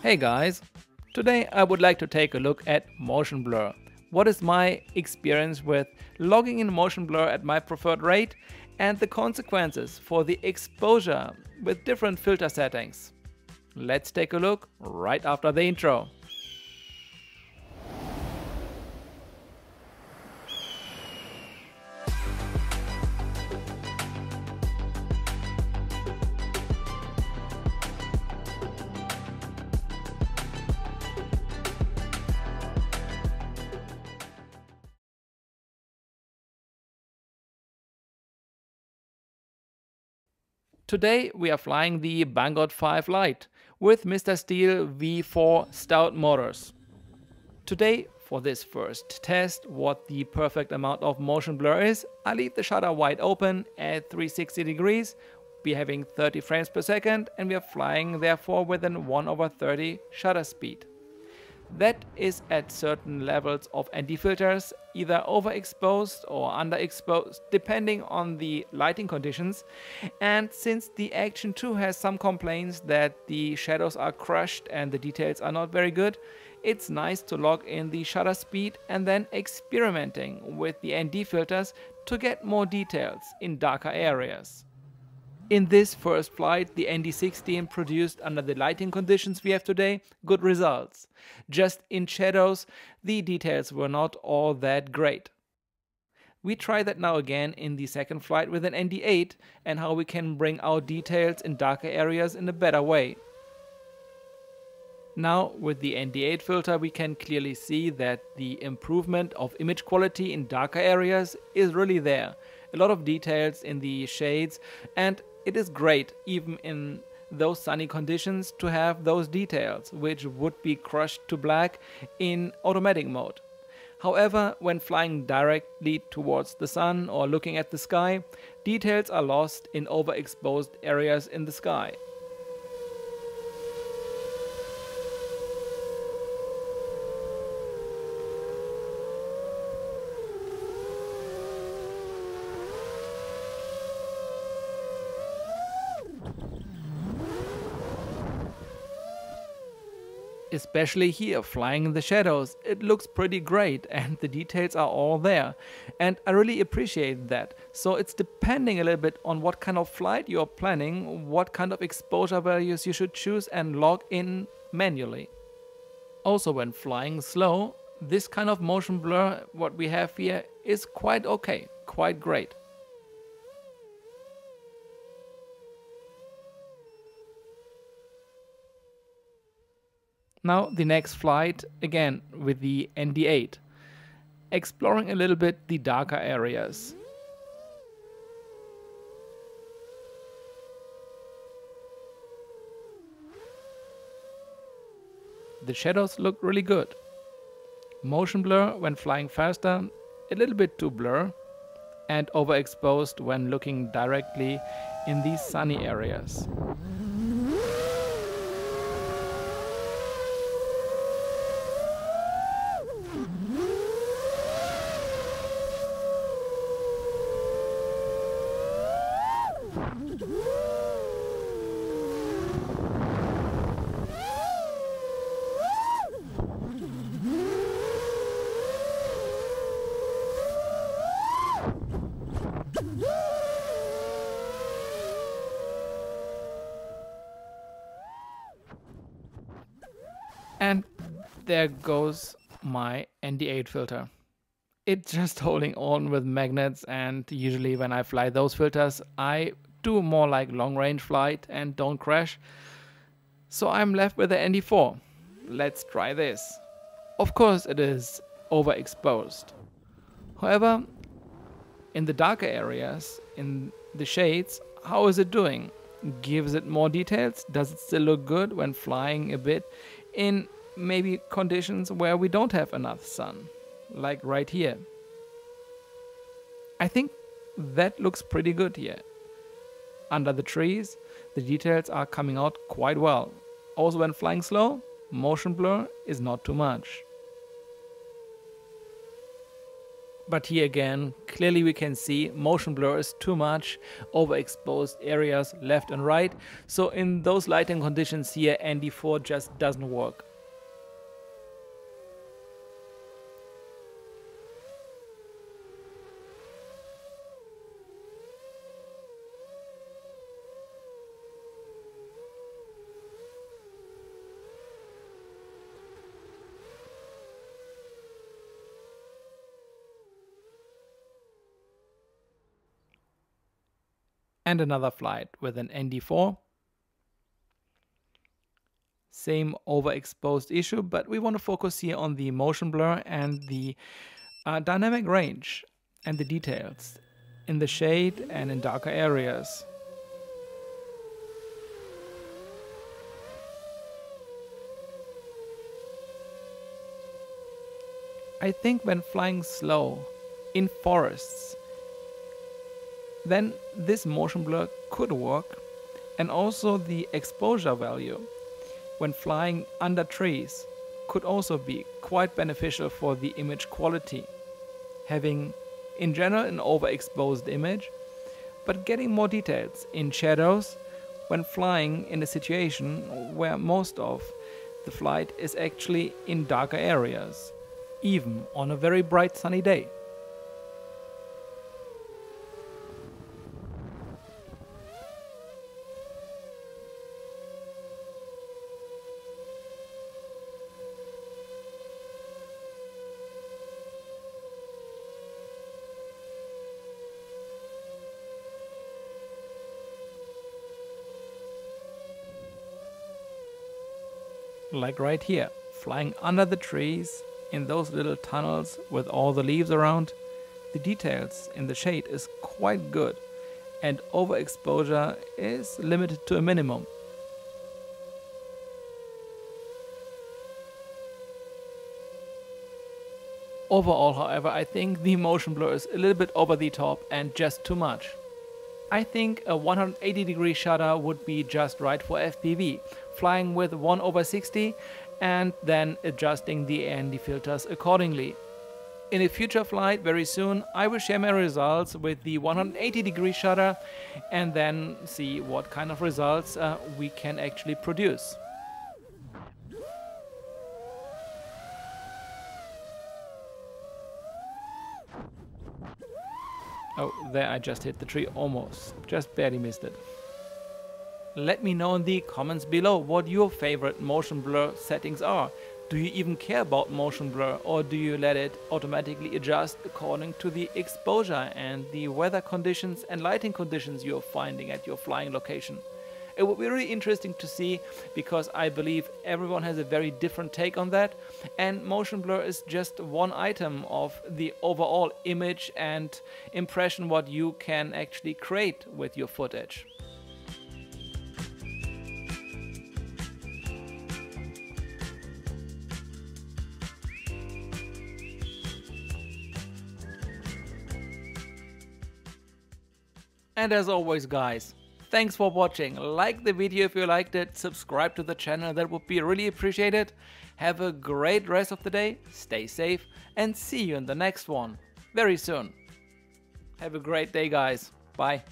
Hey guys, today I would like to take a look at motion blur. What is my experience with logging in motion blur at my preferred rate and the consequences for the exposure with different filter settings. Let's take a look right after the intro. Today we are flying the BANGGOD 5 Lite with Mr. Steele V4 Stout motors. Today, for this first test, what the perfect amount of motion blur is, I leave the shutter wide open at 360 degrees, we're having 30 frames per second and we are flying therefore within 1/30 shutter speed. That is at certain levels of ND filters, either overexposed or underexposed, depending on the lighting conditions. And since the Action 2 has some complaints that the shadows are crushed and the details are not very good, it's nice to log in the shutter speed and then experimenting with the ND filters to get more details in darker areas. In this first flight, the ND16 produced under the lighting conditions we have today good results. Just in shadows, the details were not all that great. We try that now again in the second flight with an ND8 and how we can bring out details in darker areas in a better way. Now with the ND8 filter we can clearly see that the improvement of image quality in darker areas is really there. A lot of details in the shades, and it is great even in those sunny conditions to have those details which would be crushed to black in automatic mode. However, when flying directly towards the sun or looking at the sky, details are lost in overexposed areas in the sky. Especially here, flying in the shadows, it looks pretty great and the details are all there. And I really appreciate that. So it's depending a little bit on what kind of flight you're planning, what kind of exposure values you should choose and log in manually. Also when flying slow, this kind of motion blur, what we have here, is quite okay, quite great. Now the next flight, again with the ND8, exploring a little bit the darker areas. The shadows look really good. Motion blur when flying faster, a little bit too blur, and overexposed when looking directly in these sunny areas. And there goes my ND8 filter. It's just holding on with magnets, and usually when I fly those filters I do more like long range flight and don't crash. So I'm left with the ND4. Let's try this. Of course it is overexposed. However, in the darker areas, in the shades, how is it doing? Gives it more details? Does it still look good when flying a bit in maybe conditions where we don't have enough sun, like right here? I think that looks pretty good here. Under the trees, the details are coming out quite well. Also when flying slow, motion blur is not too much. But here again, clearly we can see motion blur is too much, overexposed areas left and right. So in those lighting conditions here, ND4 just doesn't work. And another flight with an ND4. Same overexposed issue, but we want to focus here on the motion blur and the dynamic range and the details in the shade and in darker areas. I think when flying slow in forests, then this motion blur could work, and also the exposure value when flying under trees could also be quite beneficial for the image quality. Having in general an overexposed image, but getting more details in shadows when flying in a situation where most of the flight is actually in darker areas, even on a very bright sunny day. Like right here, flying under the trees in those little tunnels with all the leaves around, the details in the shade is quite good and overexposure is limited to a minimum. Overall, however, I think the motion blur is a little bit over the top and just too much. I think a 180-degree shutter would be just right for FPV, flying with 1/60 and then adjusting the ND filters accordingly. In a future flight very soon, I will share my results with the 180-degree shutter and then see what kind of results we can actually produce. Oh, there I just hit the tree almost, just barely missed it. Let me know in the comments below what your favorite motion blur settings are. Do you even care about motion blur, or do you let it automatically adjust according to the exposure and the weather conditions and lighting conditions you're finding at your flying location? It would be really interesting to see, because I believe everyone has a very different take on that, and motion blur is just one item of the overall image and impression what you can actually create with your footage. And as always, guys, thanks for watching. Like the video if you liked it, subscribe to the channel, that would be really appreciated. Have a great rest of the day, stay safe, and see you in the next one very soon. Have a great day, guys. Bye.